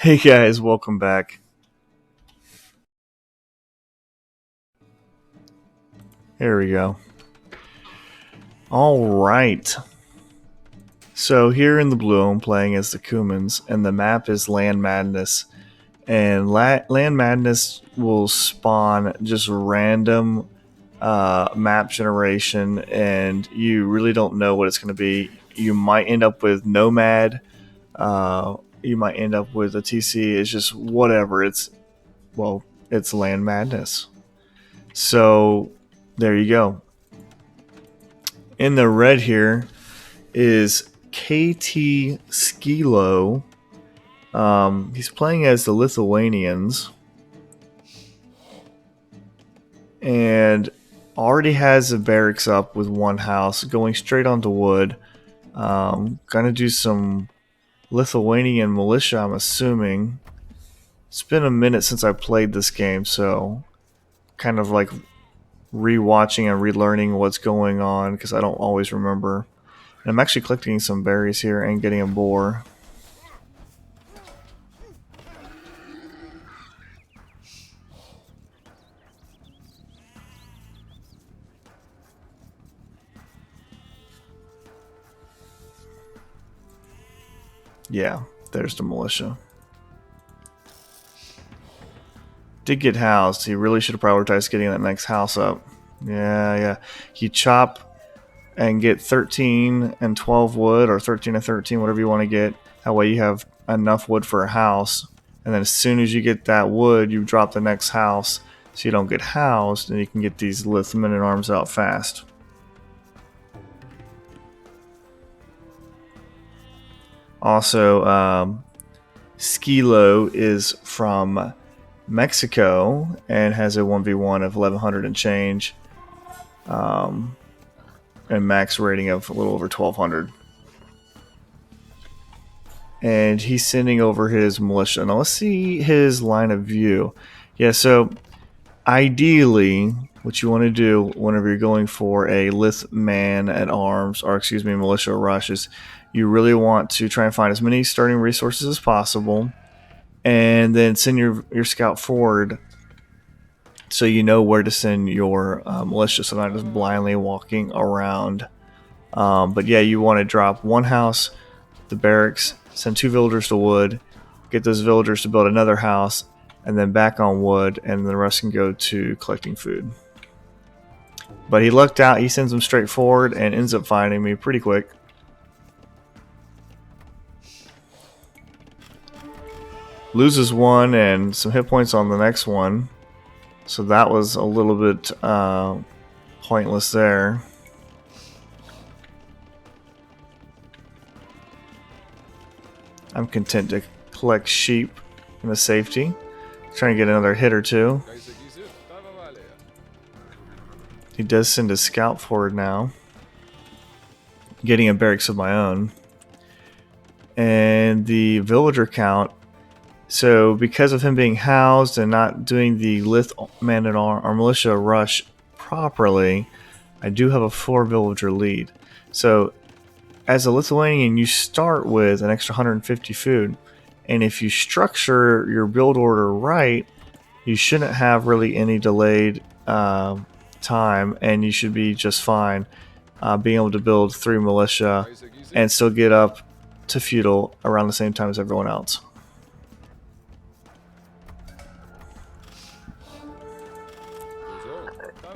Hey guys, welcome back. There we go. Alright. So here in the blue, I'm playing as the Cumans, and the map is Land Madness. And Land Madness will spawn just random map generation, and you really don't know what it's going to be. You might end up with Nomad. You might end up with a TC. It's just whatever. It's Land Madness. So there you go. In the red here is KT Skilo. He's playing as the Lithuanians and already has a barracks up with one house going straight onto wood. Gonna do some Lithuanian militia, I'm assuming. It's been a minute since I played this game, so kind of like rewatching and relearning what's going on because I don't always remember. And I'm actually collecting some berries here and getting a boar. Yeah, there's the militia. Did get housed. He really should have prioritized getting that next house up. Yeah. You chop and get 13 and 12 wood, or 13 and 13, whatever you want to get. That way you have enough wood for a house. And then as soon as you get that wood, you drop the next house so you don't get housed, and you can get these Lith men-at-arms out fast. Also, Skilo is from Mexico and has a 1v1 of 1100 and change, and max rating of a little over 1200. And he's sending over his militia. Now let's see his line of view. Yeah, so ideally, what you want to do whenever you're going for a Lith man-at-arms, or excuse me, militia rush, is you really want to try and find as many starting resources as possible, and then send your scout forward so you know where to send your militia, so not just blindly walking around. But yeah, you want to drop one house, the barracks, send 2 villagers to wood, get those villagers to build another house, and then back on wood, and the rest can go to collecting food. But he lucked out. He sends them straight forward and ends up finding me pretty quick. Loses one and some hit points on the next one, so that was a little bit pointless there. I'm content to collect sheep in the safety. Trying to get another hit or two. He does send a scout forward now, getting a barracks of my own. And the villager count, so because of him being housed and not doing the Lith man-at-arms or militia rush properly, I do have a 4 villager lead. So as a Lithuanian, you start with an extra 150 food, and if you structure your build order right, you shouldn't have really any delayed time, and you should be just fine being able to build 3 militia and still get up to feudal around the same time as everyone else.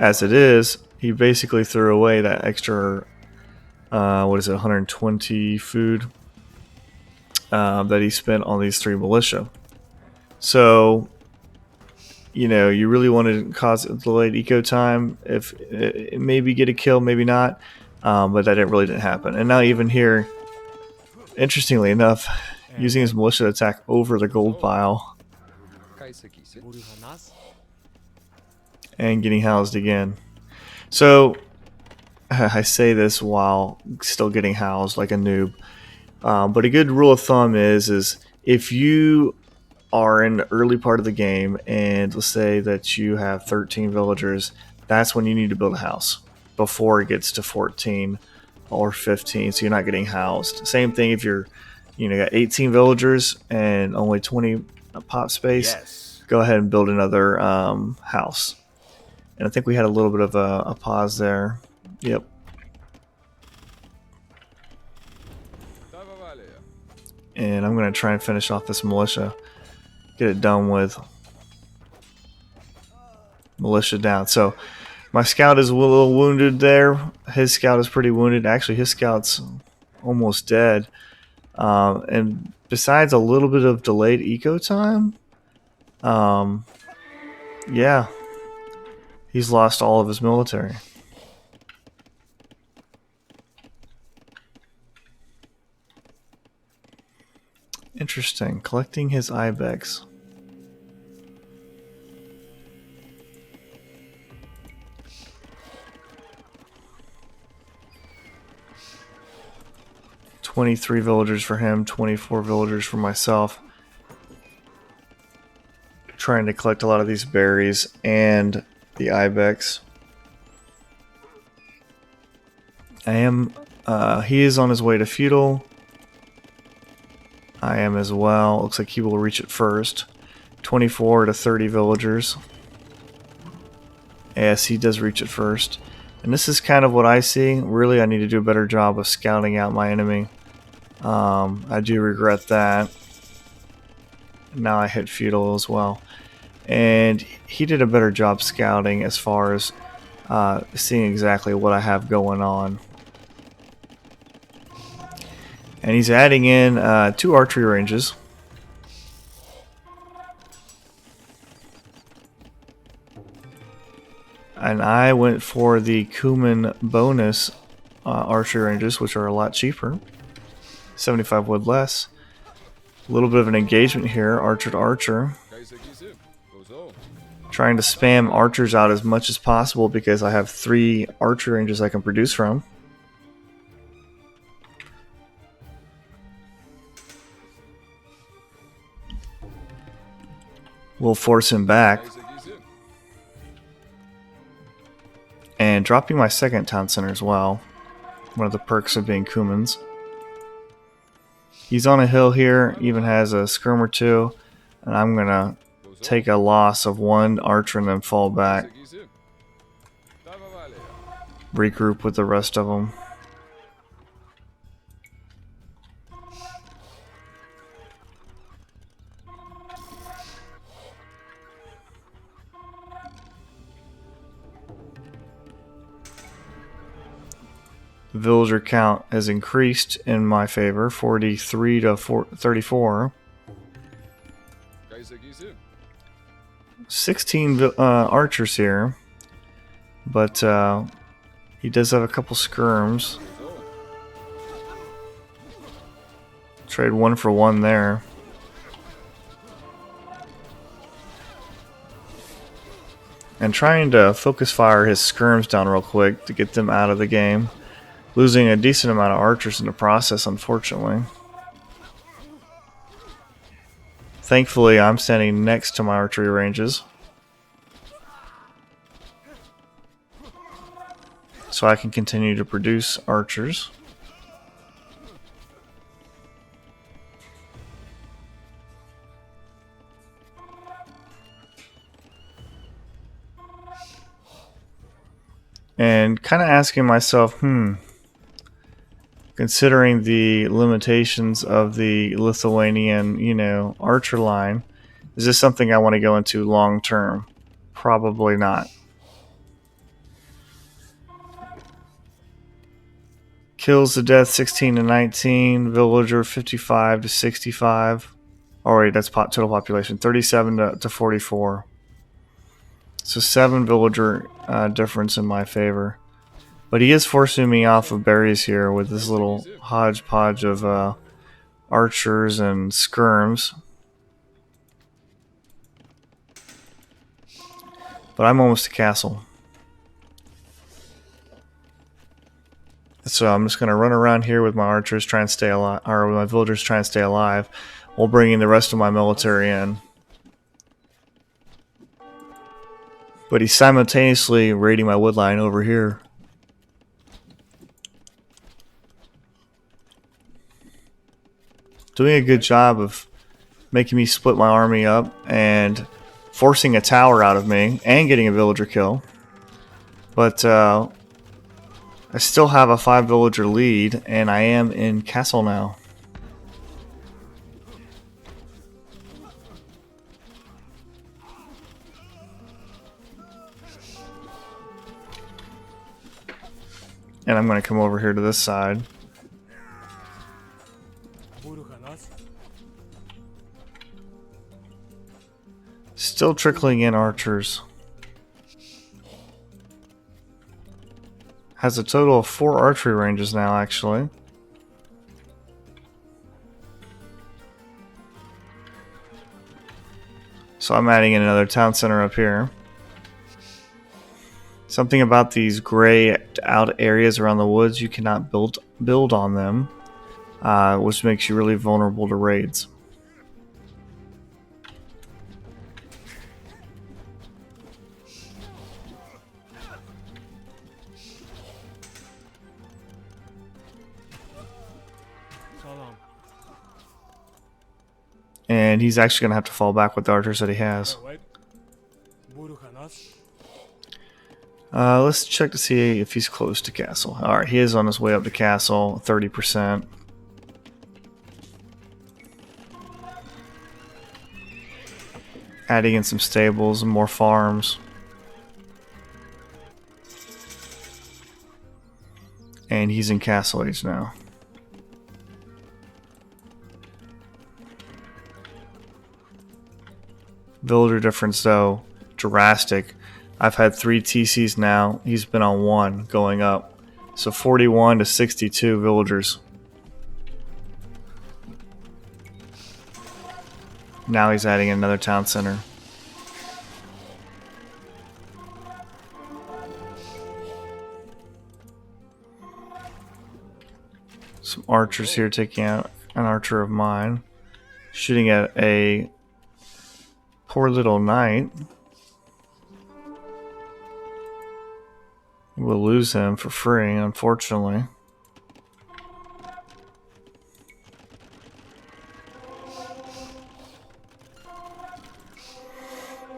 As it is, he basically threw away that extra 120 food that he spent on these 3 militia. So, you know, you really want to cause delayed eco time. If it maybe get a kill, maybe not, but that really didn't happen. And now even here, interestingly enough, using his militia attack over the gold pile and getting housed again. So I say this while still getting housed like a noob, but a good rule of thumb is if you are in the early part of the game and let's say that you have 13 villagers, that's when you need to build a house before it gets to 14 or 15, so you're not getting housed. Same thing if you're you know, got 18 villagers and only 20 pop space. Yes. Go ahead and build another house. And I think we had a little bit of a pause there. Yep. And I'm going to try and finish off this militia. Get it done with. Militia down. So my scout is a little wounded there. His scout is pretty wounded. Actually, his scout's almost dead. And besides a little bit of delayed eco time, yeah, he's lost all of his military. Interesting. Collecting his ibex. "23 villagers for him, 24 villagers for myself." Trying to collect a lot of these berries and the ibex. He is on his way to feudal. I am as well. Looks like he will reach it first. 24 to 30 villagers. Yes, he does reach it first. And this is kind of what I see. Really, I need to do a better job of scouting out my enemy. I do regret that. Now I hit feudal as well. And he did a better job scouting as far as seeing exactly what I have going on. And he's adding in 2 archery ranges. And I went for the Cuman bonus archery ranges, which are a lot cheaper. 75 wood less. A little bit of an engagement here, archer to archer. Trying to spam archers out as much as possible because I have 3 archery ranges I can produce from. We'll force him back. And dropping my second town center as well. One of the perks of being Cumans. He's on a hill here, even has a skirm or 2. And I'm going to take a loss of 1 archer and then fall back. Regroup with the rest of them. The villager count has increased in my favor, 43 to 34. 16 archers here, but he does have a couple skirms. Trade 1 for 1 there. And trying to focus fire his skirms down real quick to get them out of the game. Losing a decent amount of archers in the process, unfortunately. Thankfully, I'm standing next to my archery ranges, so I can continue to produce archers. And kind of asking myself, considering the limitations of the Lithuanian, archer line, is this something I want to go into long term? Probably not. Kills to death 16 to 19, villager 55 to 65. Oh wait, that's total population 37 to 44. So 7 villager difference in my favor. But he is forcing me off of berries here with this little hodgepodge of archers and skirms. But I'm almost to castle. So I'm just going to run around here with my archers, try and stay alive, or with my villagers, try and stay alive, while bringing the rest of my military in. But he's simultaneously raiding my wood line over here. doing a good job of making me split my army up and forcing a tower out of me and getting a villager kill. But I still have a 5 villager lead, and I am in castle now. And I'm going to come over here to this side. Still trickling in archers. Has a total of 4 archery ranges now, actually. So I'm adding in another town center up here. Something about these gray out areas around the woods, you cannot build on them, which makes you really vulnerable to raids. And he's actually going to have to fall back with the archers that he has. Let's check to see if he's close to castle. Alright, he is on his way up to castle, 30%. Adding in some stables and more farms. And he's in castle age now. Villager difference though, drastic. I've had 3 TCs now. He's been on 1 going up. So 41 to 62 villagers. Now he's adding another town center. Some archers here taking out an archer of mine. Shooting at a poor little knight. We'll lose him for free, unfortunately.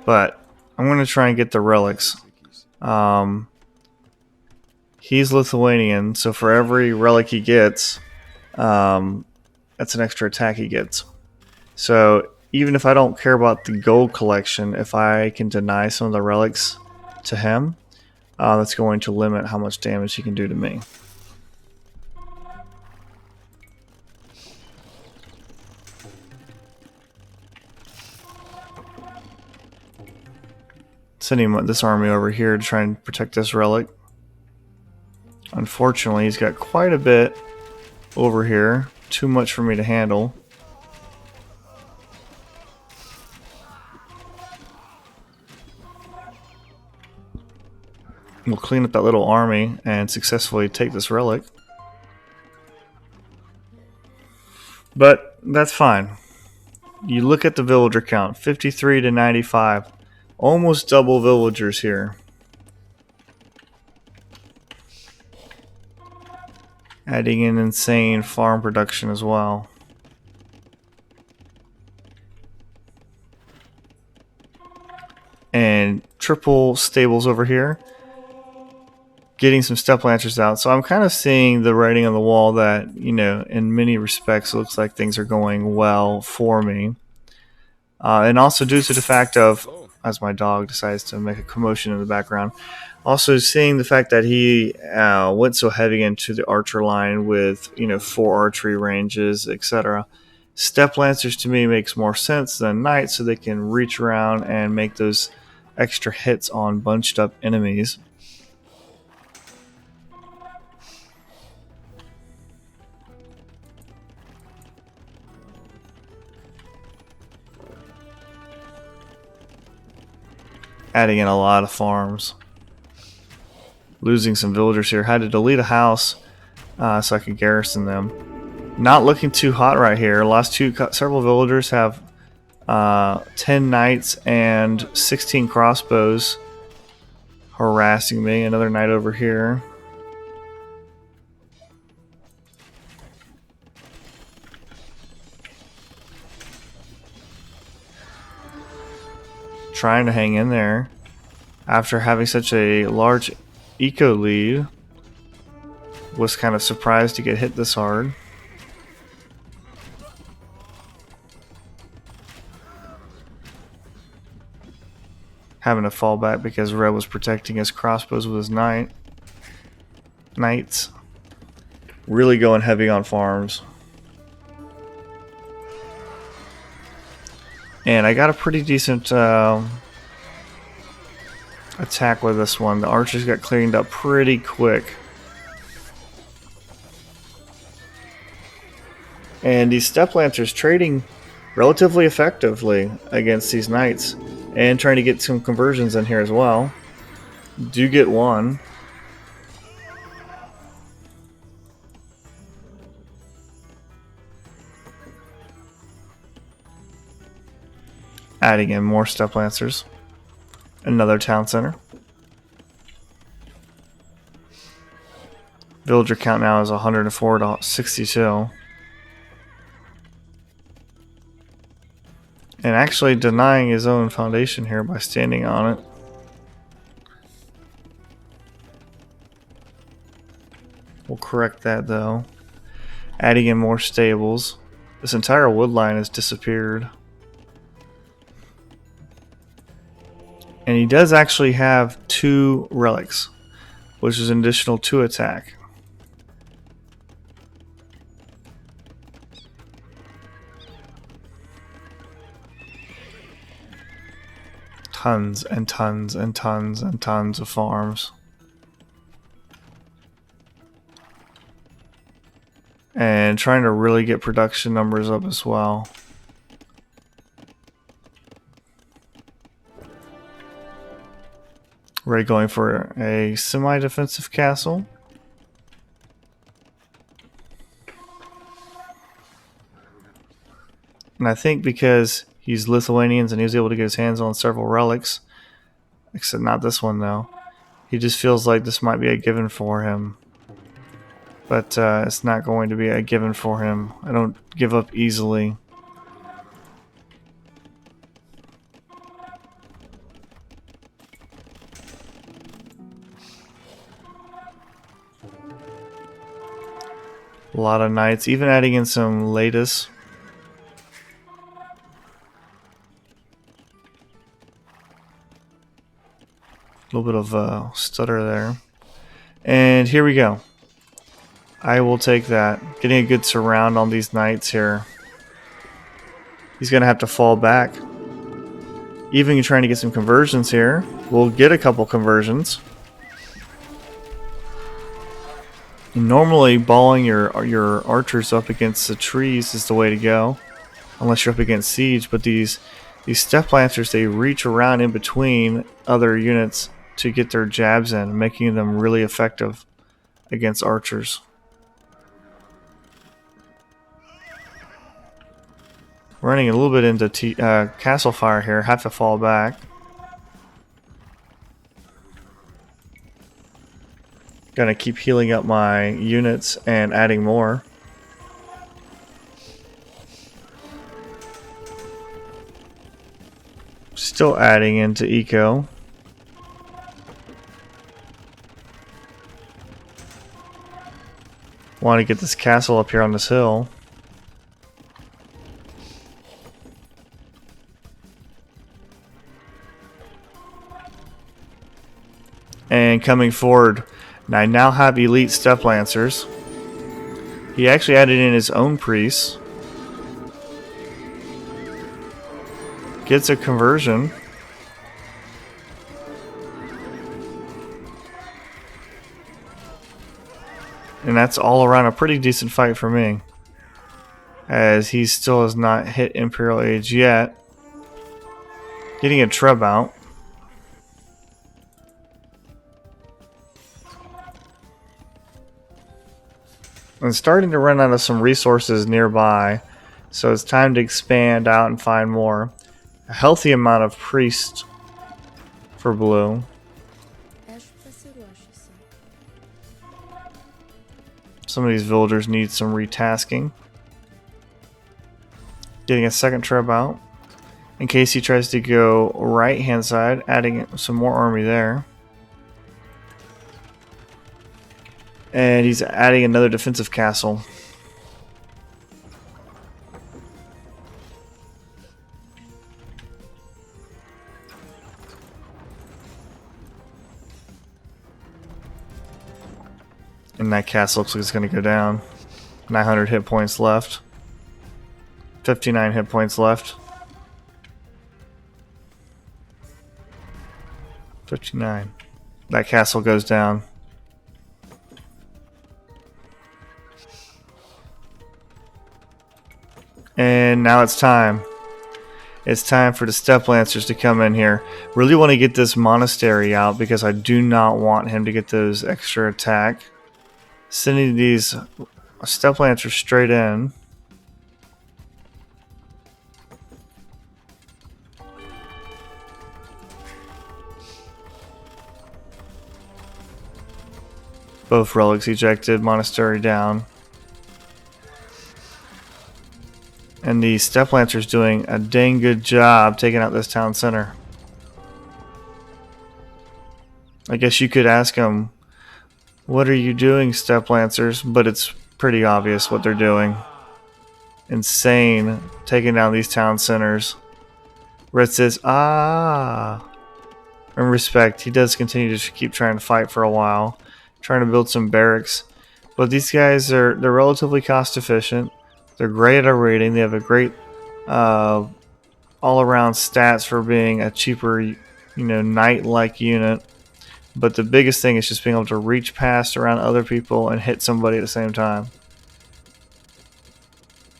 But I'm going to try and get the relics. He's Lithuanian, so for every relic he gets, that's an extra attack he gets. So even if I don't care about the gold collection, if I can deny some of the relics to him, that's going to limit how much damage he can do to me. Sending this army over here to try and protect this relic. Unfortunately, he's got quite a bit over here. Too much for me to handle. We'll clean up that little army and successfully take this relic. But that's fine. You look at the villager count, 53 to 95. Almost double villagers here. Adding in insane farm production as well. And triple stables over here. Getting some Steppe Lancers out. So I'm kind of seeing the writing on the wall that, you know, in many respects it looks like things are going well for me. And also due to the fact of, as my dog decides to make a commotion in the background, also seeing the fact that he went so heavy into the archer line with, you know, 4 archery ranges, etc. Steppe Lancers to me makes more sense than knights, so they can reach around and make those extra hits on bunched up enemies. Adding in a lot of farms. Losing some villagers here. Had to delete a house so I could garrison them. Not looking too hot right here. Lost several villagers. Have 10 knights and 16 crossbows harassing me. Another knight over here. trying to hang in there after having such a large eco lead. Was kind of surprised to get hit this hard. Having to fall back because Red was protecting his crossbows with his knights. Really going heavy on farms. And I got a pretty decent attack with this one. The archers got cleaned up pretty quick. And these Steppe Lancers trading relatively effectively against these knights. And trying to get some conversions in here as well. Do get one. Adding in more Steppe Lancers. Another town center. Villager count now is 104 to 62. And actually denying his own foundation here by standing on it. We'll correct that though. Adding in more stables. This entire wood line has disappeared. And he does actually have 2 relics, which is an additional 2 attack. Tons and tons and tons and tons of farms. And trying to really get production numbers up as well. We're going for a semi-defensive castle. And I think because he's Lithuanians and he was able to get his hands on several relics, except not this one though, he just feels like this might be a given for him. But it's not going to be a given for him. I don't give up easily. A lot of knights, even adding in some latest. A little bit of stutter there. And here we go. I will take that. Getting a good surround on these knights here. He's going to have to fall back. Even trying to get some conversions here. We'll get a couple conversions. Normally, balling your archers up against the trees is the way to go, unless you're up against siege. But these Steppe Lancers, they reach around in between other units to get their jabs in, making them really effective against archers. Running a little bit into castle fire here, have to fall back. Gonna keep healing up my units and adding more. Still adding into eco. Want to get this castle up here on this hill. And coming forward, I now have elite Steppe Lancers. He actually added in his own priests. Gets a conversion. And that's all around a pretty decent fight for me, as he still has not hit Imperial Age yet. Getting a Treb out. And starting to run out of some resources nearby, so it's time to expand out and find more. A healthy amount of priests for blue. Some of these villagers need some retasking. Getting a second Treb out. in case he tries to go right hand side, adding some more army there. And he's adding another defensive castle. And that castle looks like it's going to go down. 900 hit points left. 59 hit points left. 59. That castle goes down. And now it's time. It's time for the Steppe Lancers to come in here. Really want to get this monastery out because I do not want him to get those extra attack. Sending these Steppe Lancers straight in. Both relics ejected, monastery down. And the Steppe Lancers doing a dang good job taking out this town center. I guess you could ask them, what are you doing, Steppe Lancers? But it's pretty obvious what they're doing. Insane, taking down these town centers. Red says, ah. In respect, he does continue to keep trying to fight for a while. Trying to build some barracks. But these guys they're relatively cost efficient. They're great at our rating. They have a great all around stats for being a cheaper, knight-like unit. But the biggest thing is just being able to reach past around other people and hit somebody at the same time.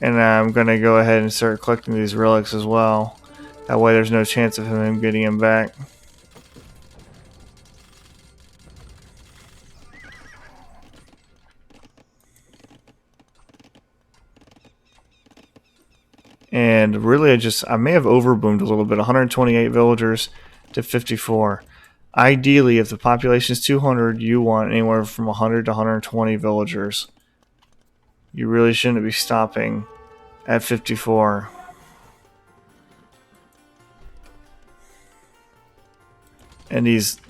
And I'm going to go ahead and start collecting these relics as well. That way there's no chance of him getting him back. And really I may have overboomed a little bit. 128 villagers to 54. Ideally, if the population is 200, you want anywhere from 100 to 120 villagers. You really shouldn't be stopping at 54. And these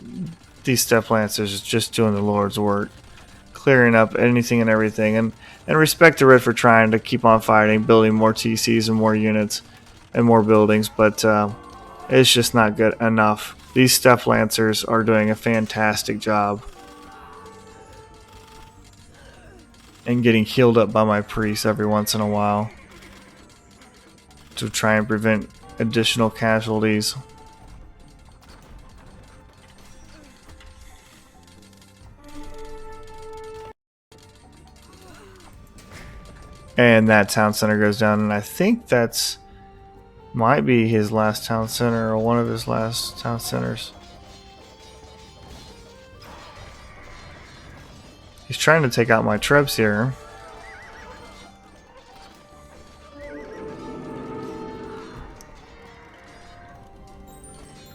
Steppe Lancers is just doing the Lord's work. Clearing up anything and everything. And respect to Red for trying to keep on fighting, building more TCs and more units and more buildings. But it's just not good enough. These Steppe Lancers are doing a fantastic job. And getting healed up by my priests every once in a while. To try and prevent additional casualties. And that town center goes down, and I think that's might be his last town center or one of his last town centers. He's trying to take out my trebs here.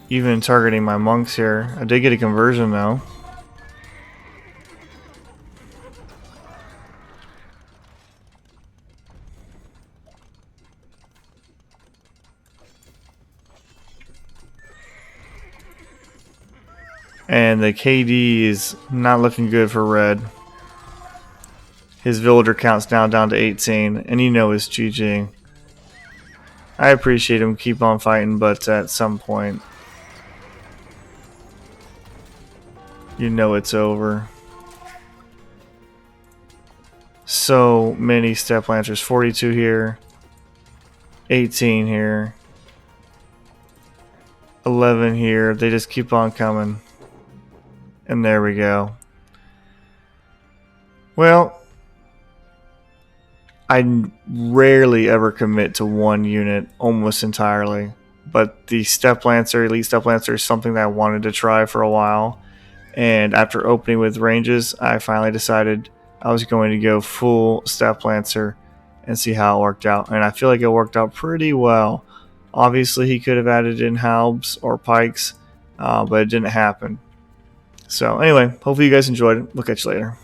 Even targeting my monks here. I did get a conversion though. And the KD is not looking good for Red. His villager count's now down to 18, and it's GG. I appreciate him keep on fighting, but at some point, it's over. So many Steppe Lancers, 42 here, 18 here, 11 here. They just keep on coming. And there we go. Well, I rarely ever commit to one unit almost entirely. But the Steppe Lancer, Elite Steppe Lancer, is something that I wanted to try for a while. And after opening with ranges, I finally decided I was going to go full Steppe Lancer and see how it worked out. And I feel like it worked out pretty well. Obviously, he could have added in halbs or pikes, but it didn't happen. So anyway, hopefully you guys enjoyed it. We'll catch you later.